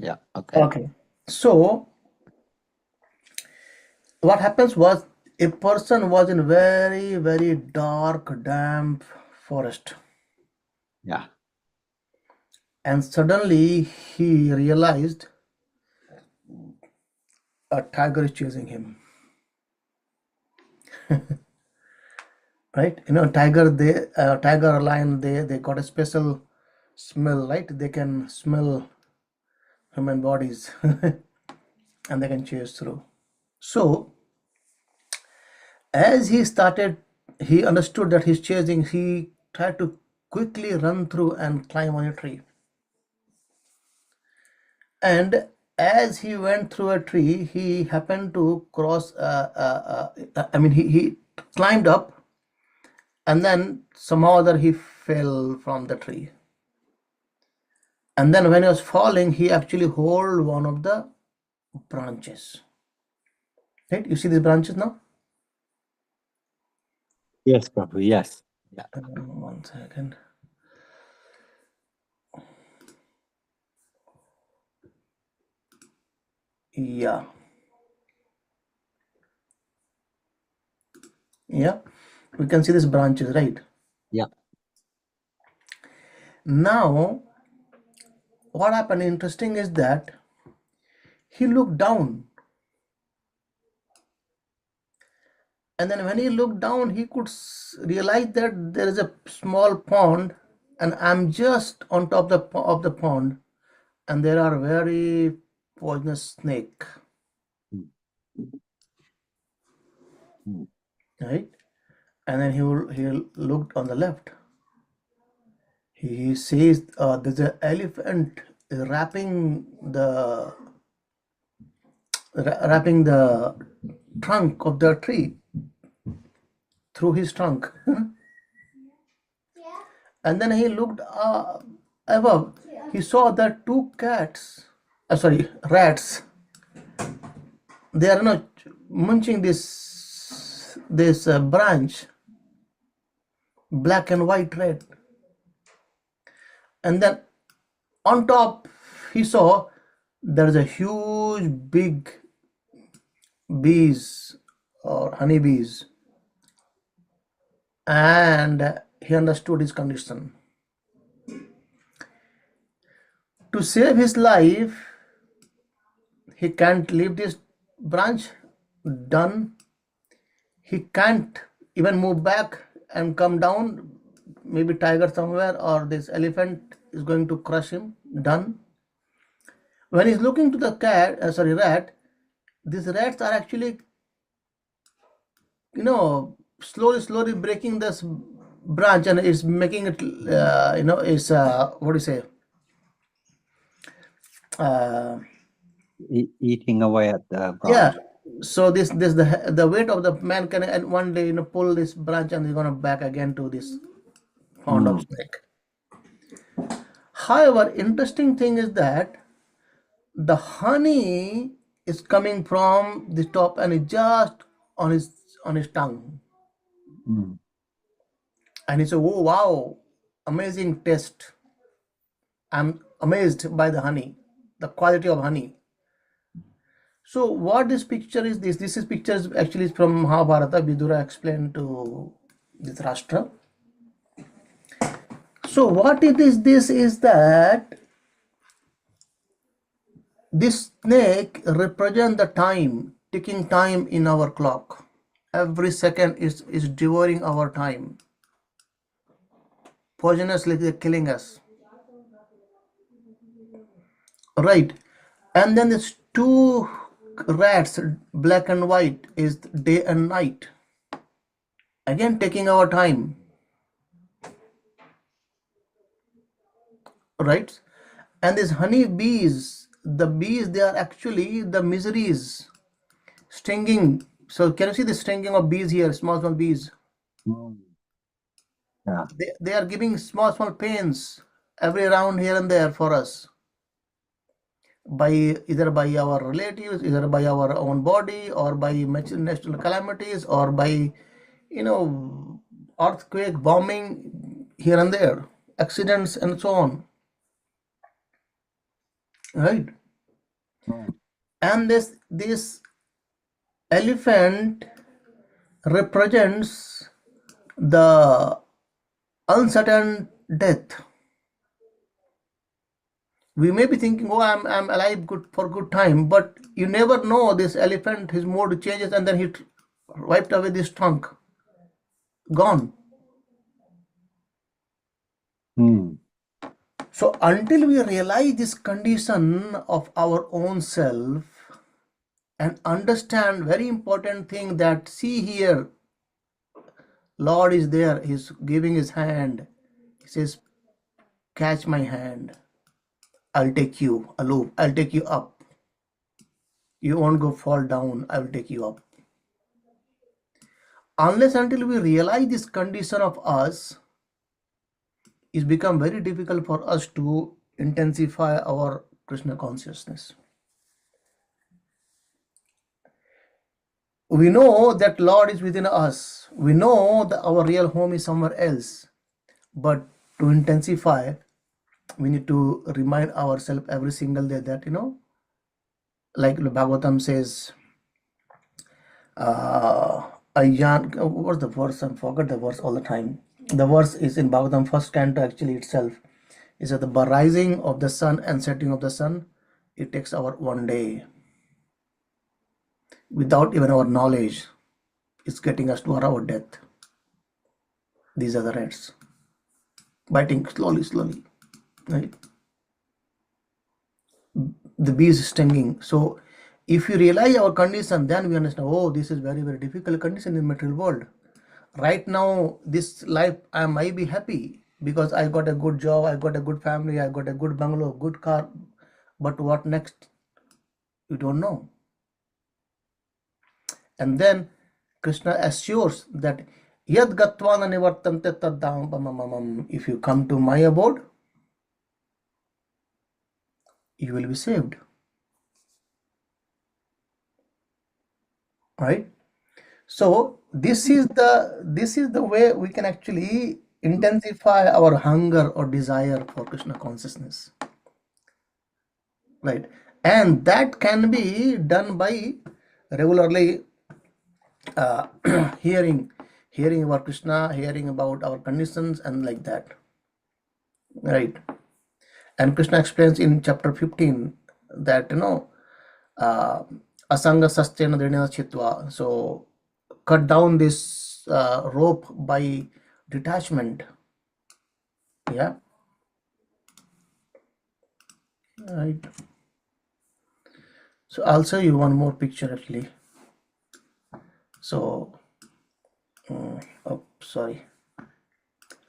Yeah. Okay. Okay. So what happens was a person was in very, very dark, damp forest, Yeah. and suddenly he realized a tiger is chasing him. Right? Tiger or lion, they got a special smell, right? They can smell human bodies and they can chase through. So as he understood that he's chasing, he tried to quickly run through and climb on a tree. And as he went through a tree, he happened to cross. He climbed up, and then somehow or other he fell from the tree. And then when he was falling, he actually hold one of the branches. Right? You see these branches now? Yes, Prabhu. Yes. Yeah. 1 second. Yeah. Yeah. We can see these branches, right? Yeah. Now, what happened interesting is that he looked down, and then when he looked down, he could realize that there is a small pond, and I'm just on top of the pond, and there are very poisonous snake, Mm. Mm. right? And then he looked on the left. He sees there's an elephant wrapping the trunk of the tree through his trunk. And then he looked above. He saw that two rats. They are not munching this branch, black and white red. And then on top, he saw there is a huge, big bees or honeybees, and he understood his condition. To save his life, he can't leave this branch. Done. He can't even move back and come down. Maybe tiger somewhere or this elephant is going to crush him. Done. When he's looking to the rat, these rats are actually, slowly breaking this branch, and it's making it, it's what do you say? Uh, Eating away at the yeah. branch. So the weight of the man can and one day pull this branch, and he's gonna back again to this pond of Mm. snake. However, interesting thing is that the honey is coming from the top and it's just on his tongue. Mm. And he said, "Oh wow, amazing taste. I'm amazed by the honey, the quality of honey." So what this picture is this is picture is actually from Mahabharata. Vidura explained to Dhritarashtra. So what it is, this is that this snake represents the time, ticking time in our clock. Every second is devouring our time, poisonously killing us. Right. And then there's two rats, black and white, is day and night. Again taking our time. Right? And these honey bees, the bees, they are actually the miseries, stinging. So can you see the stinging of bees here, small bees? Mm. Yeah. They are giving small pains every round here and there for us, by either by our relatives, either by our own body, or by natural calamities, or by earthquake, bombing here and there, accidents and so on. Right? mm, And this elephant represents the uncertain death. We may be thinking, oh, I'm alive good for good time, but you never know. This elephant, his mood changes, and then he wiped away this trunk, gone. mm, So until we realize this condition of our own self and understand very important thing, that see here, Lord is there, he's giving his hand, he says, catch my hand, I'll take you aloof, I'll take you up, you won't go fall down, I will take you up. Unless until we realize this condition of us, it's become very difficult for us to intensify our Krishna consciousness. We know that Lord is within us. We know that our real home is somewhere else. But to intensify, we need to remind ourselves every single day that, like Bhagavatam says, what's the verse? I forget the verse all the time. The verse is in Bhagavatam first canto actually itself. Is that the rising of the sun and setting of the sun, it takes our 1 day. Without even our knowledge, it's getting us to our death. These are the rats biting slowly, right? The bee is stinging. So if you realize our condition, then we understand, oh, this is very, very difficult condition in material world. Right now, this life, I might be happy because I got a good job, I got a good family, I got a good bungalow, good car. But what next? You don't know. And then Krishna assures that Yad Gatvana Nivartante Taddam. If you come to my abode, you will be saved. Right? So this is the way we can actually intensify our hunger or desire for Krishna consciousness. Right? And that can be done by regularly hearing about Krishna, hearing about our conditions, and like that. Right? And Krishna explains in chapter 15 that asanga sastena drinena chitva. So cut down this rope by detachment. Yeah. Right. So I'll show you one more picture actually. So oh, sorry,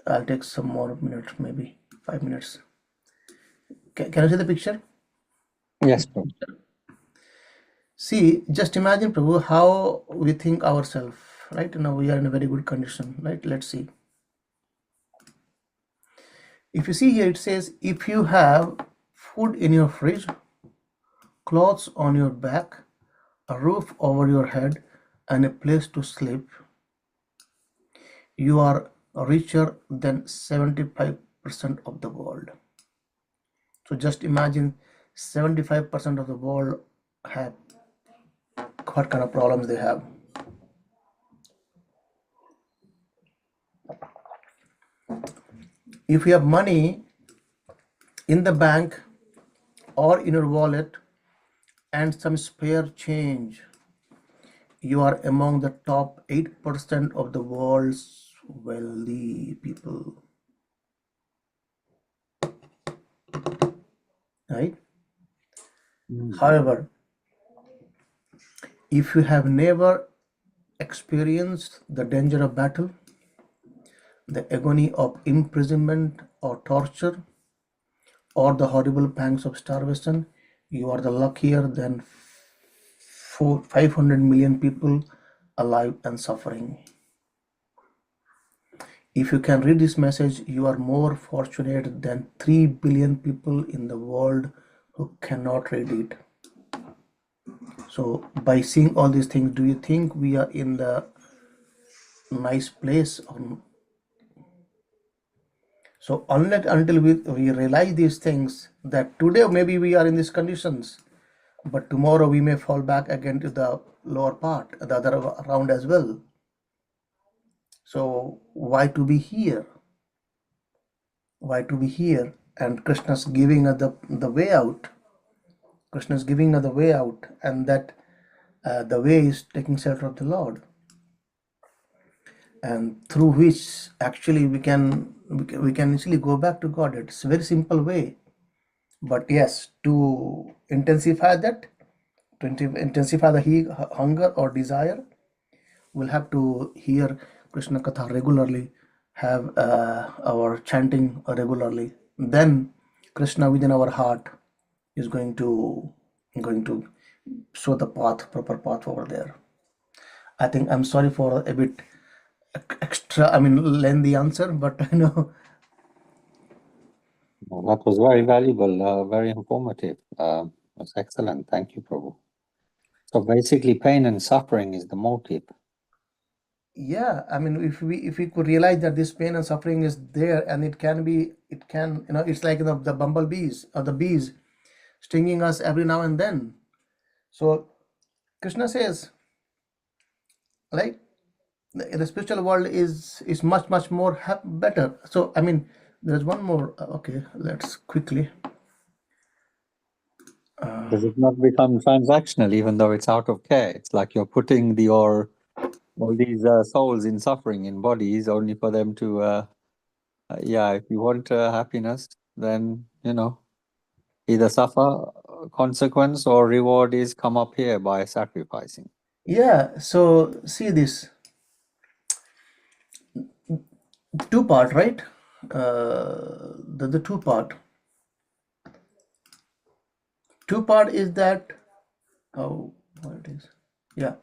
I'll take some more minutes, maybe 5 minutes. Can you see the picture? yes, Prabhu. See, just imagine, Prabhu, how we think ourselves, right? Now we are in a very good condition, right? Let's see. If you see here, it says, if you have food in your fridge, clothes on your back, a roof over your head, and a place to sleep, you are richer than 75% of the world. So just imagine 75% of the world have what kind of problems they have. If you have money in the bank or in your wallet and some spare change, you are among the top 8% of the world's wealthy people. Right? However, if you have never experienced the danger of battle, the agony of imprisonment or torture, or the horrible pangs of starvation, you are the luckier than 500 million people alive and suffering. If you can read this message, you are more fortunate than 3 billion people in the world who cannot read it. So by seeing all these things, do you think we are in the nice place? So until we realize these things, that today maybe we are in these conditions, but tomorrow we may fall back again to the lower part, the other round as well. So why to be here? Why to be here? And Krishna's giving us the way out. Krishna is giving us the way out, and that the way is taking shelter of the Lord, and through which actually we can easily go back to God. It's a very simple way, but yes, to intensify that, to intensify the hunger or desire, we'll have to hear Krishna Katha regularly, have our chanting regularly. Then Krishna within our heart is going to show the path, proper path over there. I think I'm sorry for a bit extra, lengthy answer, but I know. Well, that was very valuable, very informative. That's excellent. Thank you, Prabhu. So basically, pain and suffering is the motive. Yeah, if we could realize that this pain and suffering is there, and it can, it's like the bumblebees or the bees stinging us every now and then. So Krishna says, like, the spiritual world is much more better. So there's one more. Okay, let's quickly. Does it not become transactional, even though it's out of care? It's like you're putting all these souls in suffering in bodies, only for them to, if you want happiness, then either suffer consequence or reward is come up here by sacrificing. Yeah, so see this two part, right? The two part is that, oh, what it is, yeah,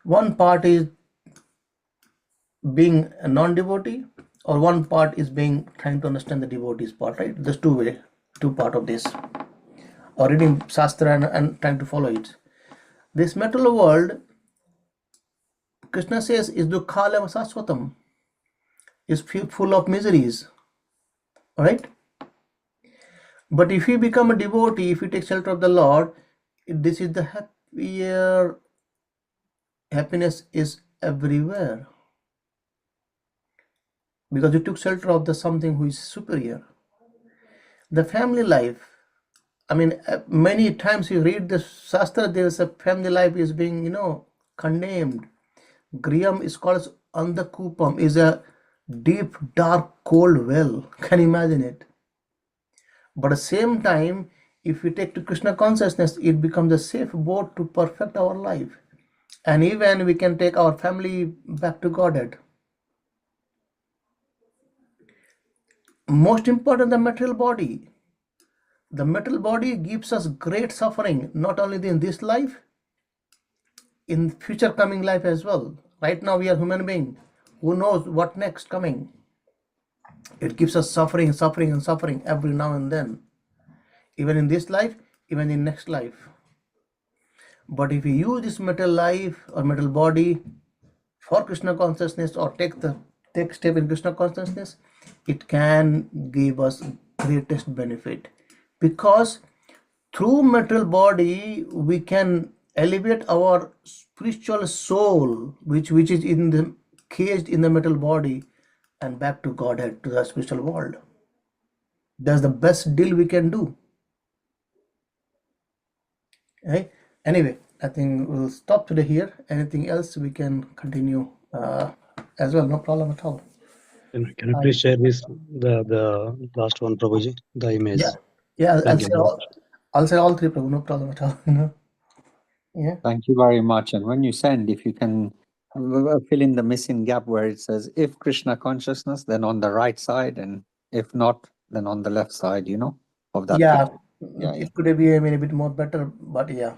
one part is being a non-devotee, or one part is being trying to understand the devotees part, right? There's two part of this, or reading Shastra and trying to follow it. This material world, Krishna says, is dukkhalam saswatam, is full of miseries, right? But if you become a devotee, if you take shelter of the Lord, this is the happiness is everywhere, because you took shelter of the something who is superior. The family life, many times you read the Shastra, there is a family life is being, condemned. Griyam is called as Andhakupam, is a deep, dark, cold well. Can you imagine it? But at the same time, if we take to Krishna consciousness, it becomes a safe boat to perfect our life. And even we can take our family back to Godhead. Most important, the material body. The material body gives us great suffering, not only in this life, in future coming life as well. Right now we are human being. Who knows what next coming? It gives us suffering every now and then. Even in this life, even in next life. But if we use this material life or material body for Krishna consciousness, or take step in Krishna consciousness, it can give us greatest benefit, because through material body we can elevate our spiritual soul, which is caged in the material body, and back to Godhead, to the spiritual world. That's the best deal we can do. Okay? Anyway, I think we'll stop today here. Anything else we can continue as well. No problem at all. Can you please share this, the last one, Prabhuji, the image? Yeah. Thank you. I'll say all three, Prabhu. No problem at all. Yeah. Thank you very much. And when you send, if you can fill in the missing gap where it says, if Krishna consciousness, then on the right side, and if not, then on the left side, of that Yeah. picture. Yeah. It could be a bit more better, but yeah.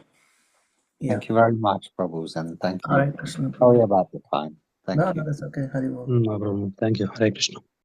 Thank you very much, Prabhus, and thank you. All right, Krishna. Sorry about the time. Thank No, you. that's okay. Hari Bol. No problem. Thank you. Hare Krishna.